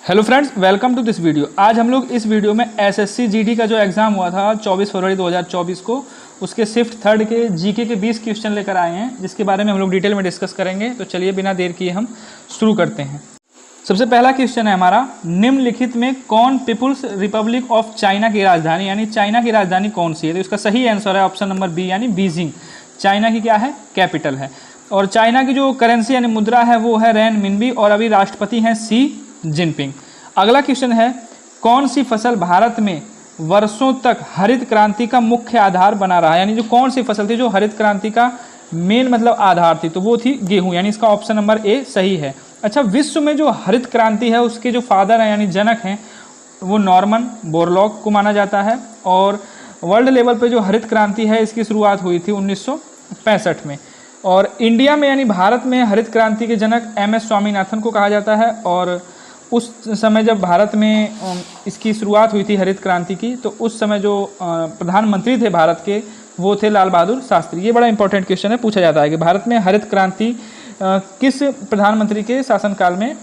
Hello friends, welcome to this video. आज हम लोग इस वीडियो में एसएससी जीडी का जो एग्ज़ाम हुआ था 24 फरवरी 2024 को, उसके शिफ्ट थर्ड के जीके के 20 क्वेश्चन लेकर आए हैं, जिसके बारे में हम लोग डिटेल में डिस्कस करेंगे। तो चलिए बिना देर किए हम शुरू करते हैं। सबसे पहला क्वेश्चन है हमारा, निम्नलिखित में कौन पीपुल्स रिपब्लिक ऑफ चाइना की राजधानी यानी चाइना की राजधानी कौन सी है? तो इसका सही आंसर है ऑप्शन नंबर बी यानी बीजिंग। चाइना की क्या है? कैपिटल है। और चाइना की जो करेंसी यानी मुद्रा है वो है रेनमिनबी और अभी राष्ट्रपति हैं सी जिनपिंग। अगला क्वेश्चन है, कौन सी फसल भारत में वर्षों तक हरित क्रांति का मुख्य आधार बना रहा है? यानी जो कौन सी फसल थी जो हरित क्रांति का मेन मतलब आधार थी, तो वो थी गेहूं, यानी इसका ऑप्शन नंबर ए सही है। अच्छा, विश्व में जो हरित क्रांति है उसके जो फादर हैं यानी जनक हैं वो नॉर्मन बोरलॉग को माना जाता है। और वर्ल्ड लेवल पे जो हरित क्रांति है इसकी शुरुआत हुई थी 1965 में। और इंडिया में यानी भारत में हरित क्रांति के जनक एम.एस. स्वामीनाथन को कहा जाता है। और उस समय जब भारत में इसकी शुरुआत हुई थी हरित क्रांति की, तो उस समय जो प्रधानमंत्री थे भारत के वो थे लाल बहादुर शास्त्री। ये बड़ा इंपॉर्टेंट क्वेश्चन है, पूछा जाता है कि भारत में हरित क्रांति किस प्रधानमंत्री के शासनकाल में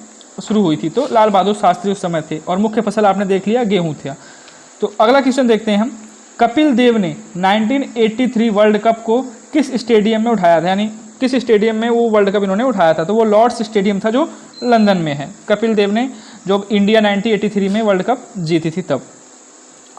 शुरू हुई थी? तो लाल बहादुर शास्त्री उस समय थे। और मुख्य फसल आपने देख लिया गेहूँ था। तो अगला क्वेश्चन देखते हैं हम, कपिल देव ने 1983 वर्ल्ड कप को किस स्टेडियम में उठाया था? यानी किस स्टेडियम में वो वर्ल्ड कप इन्होंने उठाया था? तो वो लॉर्ड्स स्टेडियम था जो लंदन में है। कपिल देव ने जो इंडिया 1983 में वर्ल्ड कप जीती थी तब।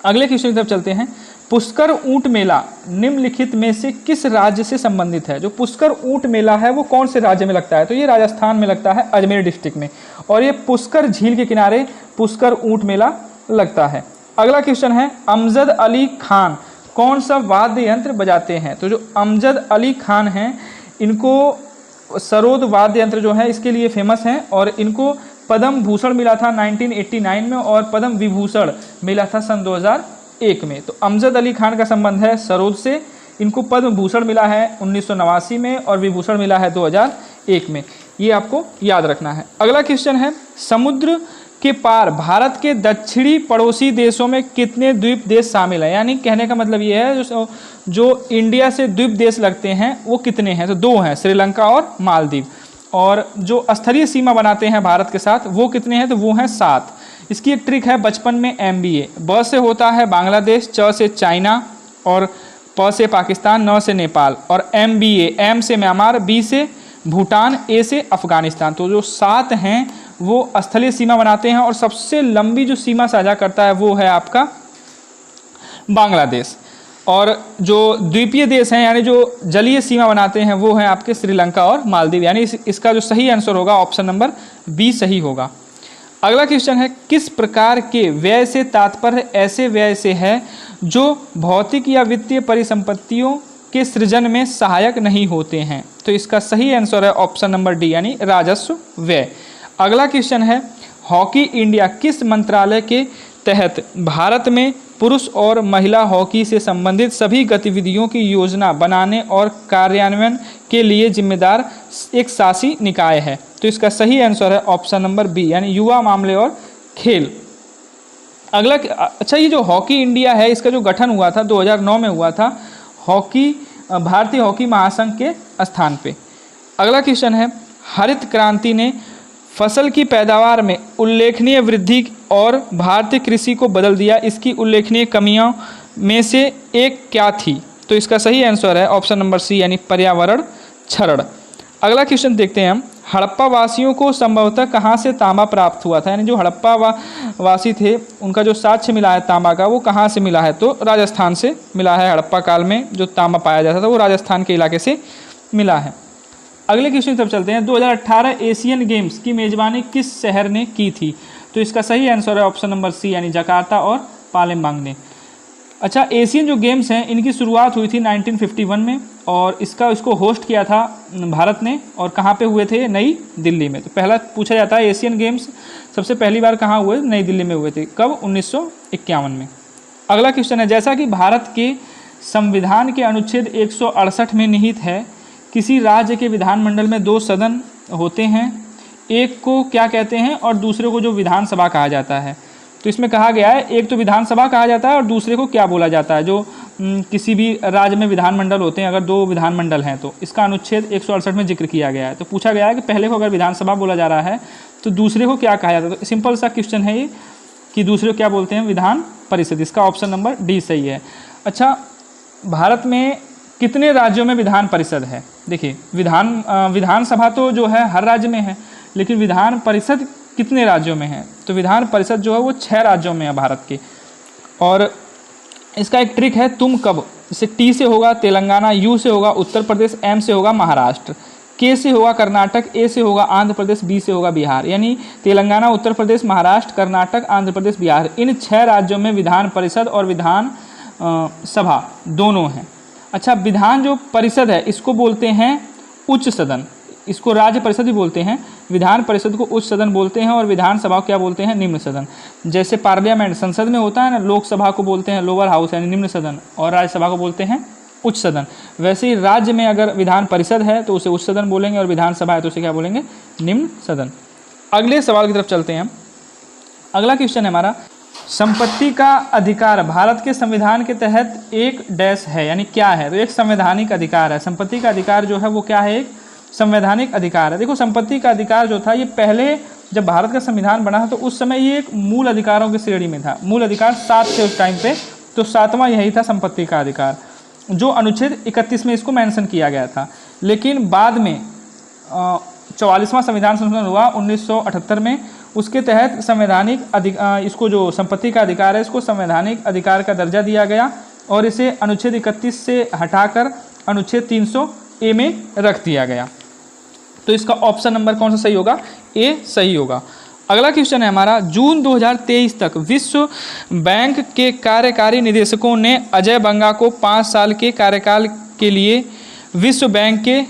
अगले क्वेश्चन की तरफ चलते हैं, पुष्कर ऊंट मेला निम्नलिखित में से किस राज्य से संबंधित है? जो पुष्कर ऊंट मेला है वो कौन से राज्य में लगता है? तो ये राजस्थान में लगता है, अजमेर डिस्ट्रिक्ट में। और ये पुष्कर झील के किनारे पुष्कर ऊंट मेला लगता है। अगला क्वेश्चन है, अमजद अली खान कौन सा वाद्य यंत्र बजाते हैं? तो जो अमजद अली खान हैं इनको सरोद वाद्य यंत्र जो है इसके लिए फेमस हैं। और इनको पद्म भूषण मिला था 1989 में और पद्म विभूषण मिला था सन 2001 में। तो अमजद अली खान का संबंध है सरोद से। इनको पद्म भूषण मिला है 1989 में और विभूषण मिला है 2001 में। ये आपको याद रखना है। अगला क्वेश्चन है, समुद्र के पार भारत के दक्षिणी पड़ोसी देशों में कितने द्वीप देश शामिल हैं? यानी कहने का मतलब ये है जो इंडिया से द्वीप देश लगते हैं वो कितने हैं? तो दो हैं, श्रीलंका और मालदीव। और जो स्थलीय सीमा बनाते हैं भारत के साथ वो कितने हैं? तो वो हैं 7। इसकी एक ट्रिक है, बचपन में MBA। ब से होता है बांग्लादेश, च से चाइना और प से पाकिस्तान, न से नेपाल। और MBA, M से म्यांमार, B से भूटान, A से अफगानिस्तान। तो जो 7 हैं वो स्थलीय सीमा बनाते हैं। और सबसे लंबी जो सीमा साझा करता है वो है आपका बांग्लादेश। और जो द्वीपीय देश हैं यानी जो जलीय सीमा बनाते हैं वो हैं आपके श्रीलंका और मालदीव। यानी इसका जो सही आंसर होगा ऑप्शन नंबर बी सही होगा। अगला क्वेश्चन है, किस प्रकार के व्यय से तात्पर्य ऐसे व्यय से है जो भौतिक या वित्तीय परिसंपत्तियों के सृजन में सहायक नहीं होते हैं? तो इसका सही आंसर है ऑप्शन नंबर डी यानी राजस्व व्यय। अगला क्वेश्चन है, हॉकी इंडिया किस मंत्रालय के तहत भारत में पुरुष और महिला हॉकी से संबंधित सभी गतिविधियों की योजना बनाने और कार्यान्वयन के लिए जिम्मेदार एक शासी निकाय है? तो इसका सही आंसर है ऑप्शन नंबर बी यानी युवा मामले और खेल। अगला, अच्छा, ये जो हॉकी इंडिया है इसका जो गठन हुआ था 2009 में हुआ था हॉकी भारतीय हॉकी महासंघ के स्थान पे। अगला क्वेश्चन है, हरित क्रांति ने फसल की पैदावार में उल्लेखनीय वृद्धि और भारतीय कृषि को बदल दिया। इसकी उल्लेखनीय कमियों में से एक क्या थी? तो इसका सही आंसर है ऑप्शन नंबर सी यानी पर्यावरण क्षरण। अगला क्वेश्चन देखते हैं हम, हड़प्पा वासियों को संभवतः कहाँ से तांबा प्राप्त हुआ था? यानी जो हड़प्पा वासी थे उनका जो साक्ष्य मिला है तांबा का वो कहाँ से मिला है? तो राजस्थान से मिला है। हड़प्पा काल में जो तांबा पाया जाता था वो राजस्थान के इलाके से मिला है। अगले क्वेश्चन की तरफ चलते हैं, 2018 एशियन गेम्स की मेजबानी किस शहर ने की थी? तो इसका सही आंसर है ऑप्शन नंबर सी यानी जकार्ता और पालेम्बांग ने। अच्छा, एशियन जो गेम्स हैं इनकी शुरुआत हुई थी 1951 में और इसको होस्ट किया था भारत ने। और कहाँ पे हुए थे? नई दिल्ली में। तो पहला पूछा जाता है एशियन गेम्स सबसे पहली बार कहाँ हुए? नई दिल्ली में हुए थे। कब? 1951 में। अगला क्वेश्चन है, जैसा कि भारत के संविधान के अनुच्छेद 168 में निहित है, किसी राज्य के विधानमंडल में 2 सदन होते हैं, एक को क्या कहते हैं और दूसरे को जो विधानसभा कहा जाता है? तो इसमें कहा गया है एक तो विधानसभा कहा जाता है और दूसरे को क्या बोला जाता है। जो किसी भी राज्य में विधानमंडल होते हैं, अगर 2 विधानमंडल हैं तो इसका अनुच्छेद 168 में जिक्र किया गया है। तो पूछा गया है कि पहले को अगर विधानसभा बोला जा रहा है तो दूसरे को क्या कहा जाता है। तो सिंपल सा क्वेश्चन है ये कि दूसरे को क्या बोलते हैं, विधान परिषद। इसका ऑप्शन नंबर डी सही है। अच्छा, भारत में कितने राज्यों में विधान परिषद है। देखिए विधानसभा तो जो है हर राज्य में है, लेकिन विधान परिषद कितने राज्यों में है। तो विधान परिषद जो है वो 6 राज्यों में है भारत के। और इसका एक ट्रिक है, तुम कब, जैसे टी से होगा तेलंगाना, यू से होगा उत्तर प्रदेश, एम से होगा महाराष्ट्र, के से होगा कर्नाटक, ए से होगा आंध्र प्रदेश, बी से होगा बिहार। यानी तेलंगाना, उत्तर प्रदेश, महाराष्ट्र, कर्नाटक, आंध्र प्रदेश, बिहार, इन 6 राज्यों में विधान परिषद और विधान सभा दोनों हैं। अच्छा, विधान जो परिषद है इसको बोलते हैं उच्च सदन, इसको राज्य परिषद भी बोलते हैं। विधान परिषद को उच्च सदन बोलते हैं और विधानसभा को क्या बोलते हैं, निम्न सदन। जैसे पार्लियामेंट संसद में होता है ना, लोकसभा को बोलते हैं लोअर हाउस यानी निम्न सदन, और राज्यसभा को बोलते हैं उच्च सदन। वैसे ही राज्य में अगर विधान परिषद है तो उसे उच्च सदन बोलेंगे और विधानसभा है तो उसे क्या बोलेंगे, निम्न सदन। अगले सवाल की तरफ चलते हैं हम। अगला क्वेश्चन है हमारा, संपत्ति का अधिकार भारत के संविधान के तहत एक डैश है, यानी क्या है। तो एक संवैधानिक अधिकार है। संपत्ति का अधिकार जो है वो क्या है, एक संवैधानिक अधिकार है। देखो संपत्ति का अधिकार जो था ये पहले जब भारत का संविधान बना था तो उस समय ये एक मूल अधिकारों की श्रेणी में था। मूल अधिकार 7 थे उस टाइम पे, तो 7वां यही था संपत्ति का अधिकार, जो अनुच्छेद 31 में इसको मेंशन किया गया था। लेकिन बाद में 44वां संविधान संशोधन हुआ 1978 में, उसके तहत संवैधानिक इसको जो संपत्ति का अधिकार है इसको संवैधानिक अधिकार का दर्जा दिया गया और इसे अनुच्छेद 31 से हटाकर अनुच्छेद 300A में रख दिया गया। तो इसका ऑप्शन नंबर कौन सा सही होगा, ए सही होगा। अगला क्वेश्चन है हमारा, जून 2023 तक विश्व बैंक के कार्यकारी निदेशकों ने अजय बंगा को 5 साल के कार्यकाल के लिए विश्व बैंक के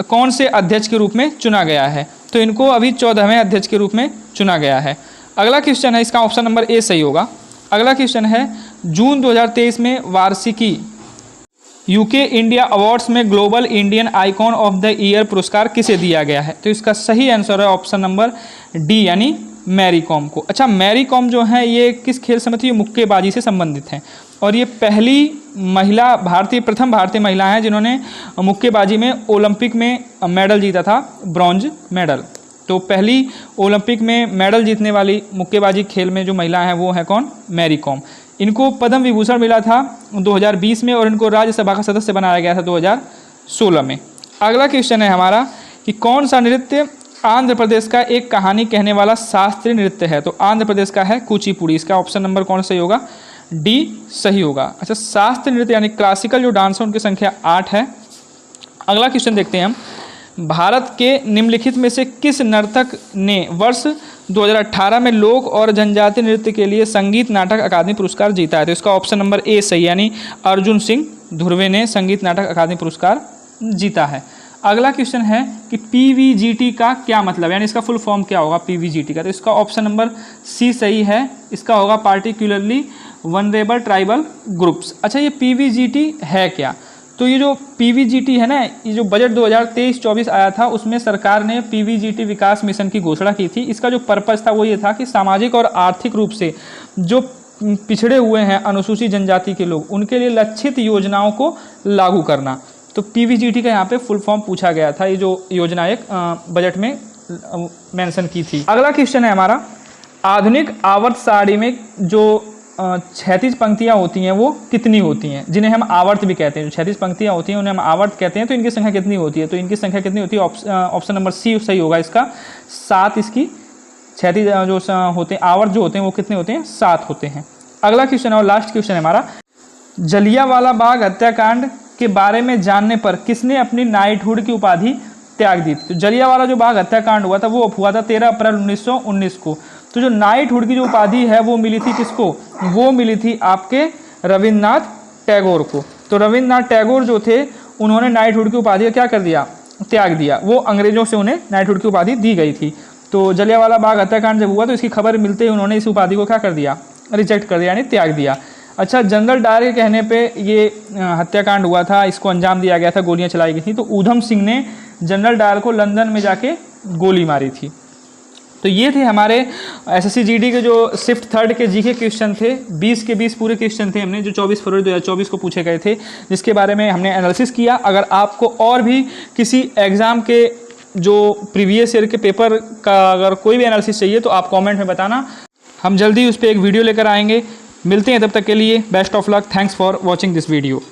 कौन से अध्यक्ष के रूप में चुना गया है। तो इनको अभी 14वें अध्यक्ष के रूप में चुना गया है। अगला क्वेश्चन है, इसका ऑप्शन नंबर ए सही होगा। अगला क्वेश्चन है, जून 2023 में वार्षिकी यूके इंडिया अवार्ड्स में global Indian icon of the year पुरस्कार किसे दिया गया है। तो इसका सही आंसर है ऑप्शन नंबर डी, यानी मैरी कॉम को। अच्छा, मैरी कॉम जो है ये किस खेल से संबंधित, मुक्केबाजी से संबंधित हैं और ये पहली महिला प्रथम भारतीय महिला हैं जिन्होंने मुक्केबाजी में ओलंपिक में मेडल जीता था, ब्रॉन्ज मेडल। तो पहली ओलंपिक में मेडल जीतने वाली मुक्केबाजी खेल में जो महिला हैं वो है कौन, मैरी कॉम। इनको पद्म विभूषण मिला था 2020 में और इनको राज्यसभा का सदस्य बनाया गया था 2016 में। अगला क्वेश्चन है हमारा कि कौन सा नृत्य आंध्र प्रदेश का एक कहानी कहने वाला शास्त्रीय नृत्य है। तो आंध्र प्रदेश का है कुचिपुड़ी। इसका ऑप्शन नंबर कौन सही होगा, डी सही होगा। अच्छा, शास्त्रीय नृत्य यानी क्लासिकल जो डांस है उनकी संख्या 8 है। अगला क्वेश्चन देखते हैं हम, भारत के निम्नलिखित में से किस नर्तक ने वर्ष 2018 में लोक और जनजातीय नृत्य के लिए संगीत नाटक अकादमी पुरस्कार जीता है। तो इसका ऑप्शन नंबर ए सही, यानी अर्जुन सिंह धुर्वे ने संगीत नाटक अकादमी पुरस्कार जीता है। अगला क्वेश्चन है कि पीवीजीटी का क्या मतलब, यानी इसका फुल फॉर्म क्या होगा पीवीजीटी का। तो इसका ऑप्शन नंबर सी सही है, इसका होगा पार्टिकुलरली वनरेबल ट्राइबल ग्रुप्स। अच्छा, ये पीवीजीटी है क्या। तो ये जो पीवीजीटी है ना, ये जो बजट 2023-24 आया था उसमें सरकार ने पीवीजीटी विकास मिशन की घोषणा की थी। इसका जो पर्पस था वो ये था कि सामाजिक और आर्थिक रूप से जो पिछड़े हुए हैं अनुसूचित जनजाति के लोग, उनके लिए लक्षित योजनाओं को लागू करना। तो पीवीजीटी का यहाँ पे फुल फॉर्म पूछा गया था, ये जो योजना एक बजट में मेंशन की थी। अगला क्वेश्चन है हमारा, आधुनिक आवर्त सारणी में जो 36 पंक्तियाँ होती हैं वो कितनी होती हैं, जिन्हें हम आवर्त भी कहते हैं। जो 36 पंक्तियाँ होती हैं उन्हें हम आवर्त कहते हैं। तो इनकी संख्या कितनी होती है, तो इनकी संख्या कितनी होती है, ऑप्शन नंबर सी सही होगा इसका, 7 इसकी 36 जो होते हैं आवर्त जो होते हैं वो कितने होते हैं, 7 होते हैं। अगला क्वेश्चन और लास्ट क्वेश्चन है हमारा, जलियांवाला बाग हत्याकांड के बारे में जानने पर किसने अपनी नाइटहुड की उपाधि त्याग दी थी। तो जलियांवाला जो बाग हत्याकांड हुआ था वो हुआ था 13 अप्रैल 1919 को। तो जो नाइटहुड की जो उपाधि है वो मिली थी किसको, वो मिली थी आपके रविन्द्रनाथ टैगोर को। तो रविन्द्रनाथ टैगोर जो थे उन्होंने नाइटहुड की उपाधि क्या कर दिया, त्याग दिया। वो अंग्रेजों से उन्हें नाइटहुड की उपाधि दी गई थी। तो जलियांवाला बाग हत्याकांड जब हुआ तो इसकी खबर मिलते ही उन्होंने इस उपाधि को क्या कर दिया, रिजेक्ट कर दिया, यानी त्याग दिया। अच्छा, जनरल डायर के कहने पे ये हत्याकांड हुआ था, इसको अंजाम दिया गया था, गोलियां चलाई गई थी। तो ऊधम सिंह ने जनरल डायर को लंदन में जाके गोली मारी थी। तो ये थे हमारे एसएससी जीडी के जो शिफ्ट थर्ड के जीके क्वेश्चन थे। 20 के 20 पूरे क्वेश्चन थे हमने जो 24 फरवरी 2024 को पूछे गए थे, जिसके बारे में हमने एनालिसिस किया। अगर आपको और भी किसी एग्ज़ाम के जो प्रीवियस ईयर के पेपर का अगर कोई भी एनालिसिस चाहिए तो आप कमेंट में बताना, हम जल्दी उस पर एक वीडियो लेकर आएंगे। मिलते हैं, तब तक के लिए best of luck. Thanks for watching this video.